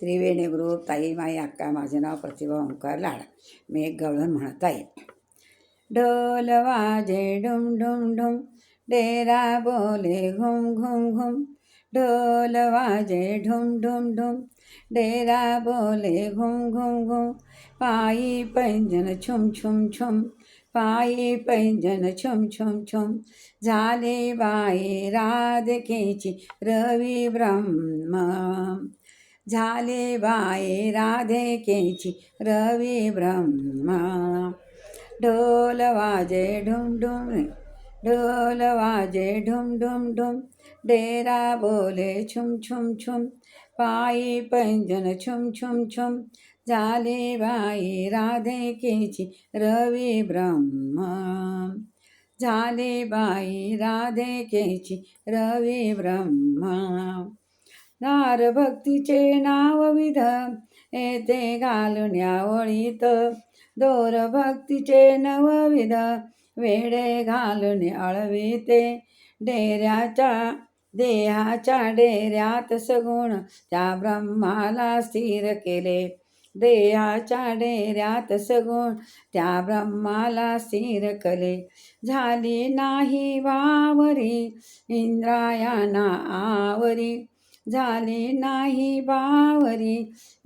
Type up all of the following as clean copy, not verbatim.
त्रिवेणी group ताई माई अक्का. माझे नाव प्रतिभा ओंकार लाड. मी एक गवळण म्हणत आहे. ढोल वाजे ढुम ढुम ढुम, डेरा बोले घुम घुम घुम. ढोल वाजे ढुम ढुम ढुम, डेरा बोले घुम घुम घुम. पायी पैंजन छुम छुम छुम, पायी पैंजन छुम छुम छुम. झाले बाई राधिकेची रवी ब्रह्म, झाले बाई राधिकेची रवी ब्रह्म. ढोल वाजे ढुम ढुम, ढोल वाजे ढुम ढुम ढुम, डेरा बोले छुम छुम छुम. पायी पैंजन छुम छुम छुम, झाले बाई राधिकेची रवी ब्रह्म, झाले बाई राधिकेची रवी ब्रह्म. नार भक्तीचे नावविध येते घालून आवळीत, दोर भक्तीचे नवविध वेडे घालून आळविते. डेऱ्याच्या देहाच्या डेऱ्यात सगुण त्या ब्रह्माला स्थिर केले, देहाच्या डेऱ्यात सगुण त्या ब्रह्माला स्थिर केले. झाली नाही वावरी इंद्रायणा आवरी, झाली नाही बावरी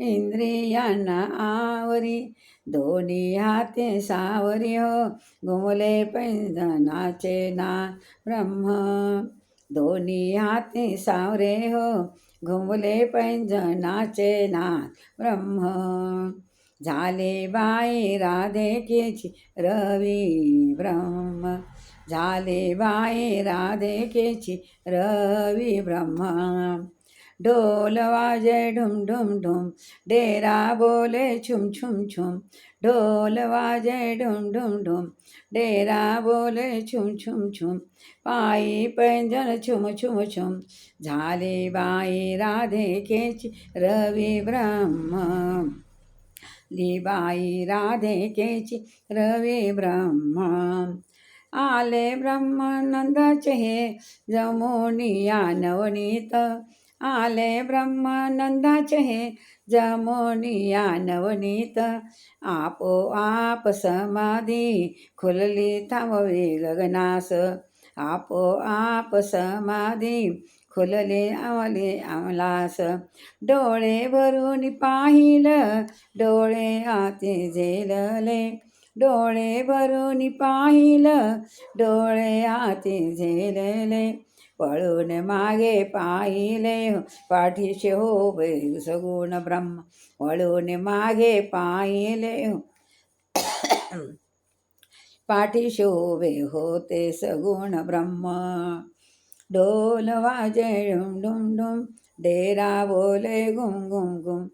इंद्रियांना आवरी. दोन्ही हाते सावरी हो, घुमले पैंजनाचे ना ब्रह्म. दोन्ही हाते सावरे हो, घुमले पैंजनाचे ना ब्रह्म. झाले बाई राधिकेची रवी ब्रह्म, झाले बाई राधिकेची रवी ब्रह्म. ढोल वाजे ढुम ढुम ढुम, डेरा बोले छुम छुम छुम. ढोल वाजे ढुम ढुम ढुम, डेरा बोले छुम छुम छुम. पायी पैंजन छुम छुम छुम, झाले बाई राधिकेची रवी ब्रह्म, लिबाई राधिकेची रवी ब्रह्म. आले ब्रह्मानंदाचे हे जमोनिया नवनीत, आले ब्रह्मानंदाचे हे जमोनिया नवनीत. आपोआप समाधी खुलली थांबवे गगनास, आपोआप समाधी खुलले आवले अमलास. डोळे भरून पाहिलं, डोळे आते झेलले, डोळे भरून पाहिलं, डोळे आते झेलले. पळून मागे पाहिले, पाठीशी होवे सगुण ब्रह्म. वळून मागे पाहिले, पाठीशी उभे होते सगुण ब्रह्म. ढोल वाजे डुम डुम डुम, डेरा बोले घुम घुम घुम.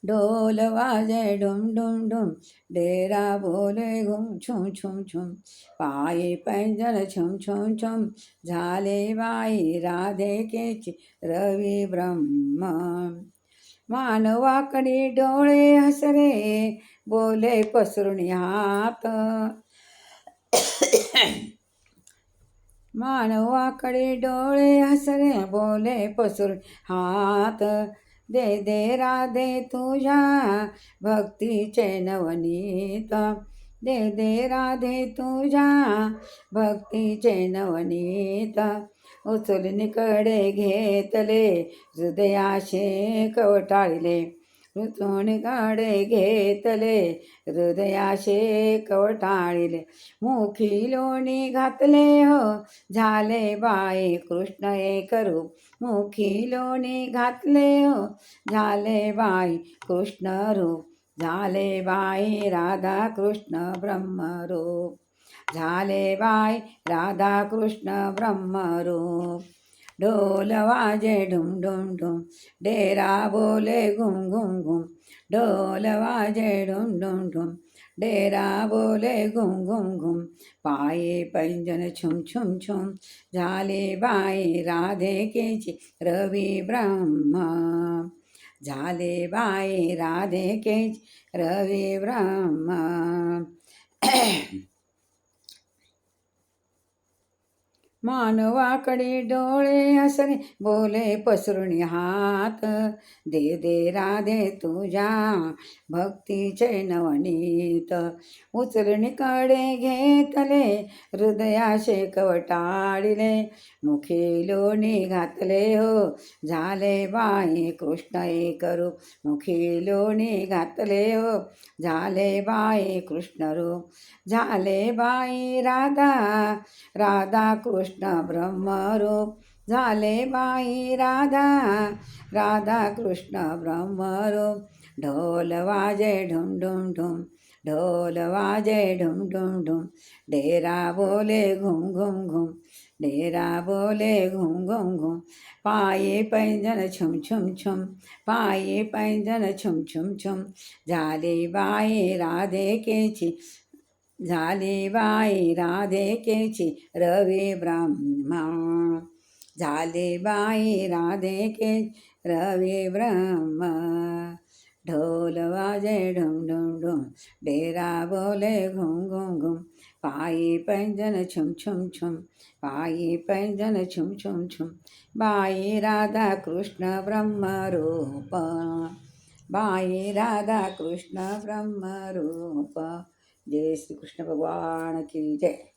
ढोल वाजे डुम डुम डुम, डेरा बोले घुम छुम छुम छुम. पायी पैंजन छुम छुम छुम, झाले बाई राधिकेची रवी ब्रह्म. मानवाकडे डोळे हसरे, बोले पसरून हात. मानवाकडे डोळे हसरे, बोले पसरून हात. दे दे राधे तुझ्या भक्तीचे नवनीत, दे दे राधे तुझ्या भक्तीचे नवनीत. उचलून कडे घेतले, हृदयाशे कवटाळले, उचलून कडे घेतले, हृदयाशे कवटाळले. मुखी लोणी घातले हो, झाले बाई कृष्ण एक रूप. मुखी लोणी घातले हो, झाले बाई कृष्ण रूप. झाले बाई राधा कृष्ण ब्रह्मरूप, झाले बाई राधा कृष्ण ब्रह्मरूप. ढोल वाजे ढुम ढुम ढुम, डेरा बोले घुम घुम घुम. ढोल वाजे ढुम ढुम ढुम, डेरा बोले घुम घुम घुम. पायी पैंजन छुम छुम छुम, झाले बाई राधिकेची रवी ब्रह्म, झाले बाई राधिकेची रवी ब्रह्म. मानवाकडे डोळे हसरे बोले पसरुणी हात, दे दे राधे तुझ्या भक्तीचे नवनीत. उचलणीकडे घेतले हृदयाशे कवटाळिले, मुखी लोणी घातले हो झाले बाई कृष्ण एकरू. मुखी लोणी घातले हो झाले बाई कृष्ण रूप. झाले बाई राधा राधा कृष्ण ब्रह्मरूप. झाले बाई राधा राधा कृष्ण ब्रह्मरूप. ढोल वाजे ढुम ढुम ढुम, ढोल वाजे ढुम ढुम ढुम, डेरा बोले घुम घुम घुम, डेरा बोले घुम घुम घुम. पाये पैंजन छुम छुम छुम, पाये पैंजन छुम छुम छुम. झाली बाई राधिकेची, झाली बाई राधिकेची रवी ब्रह्मा. झाली बाई राधिकेची रवी ब्रह्मा. ढोल वाजे ढुम ढुम ढुम, डेरा बोले घुम घुम घुम. पायी पैंजन छुम छुम छुम, पायी पैंजन छुम छुम छुम. बाई राधा कृष्ण ब्रह्मरूप, बाई राधा कृष्ण ब्रह्मरूप. जय श्री कृष्ण भगवान की जय.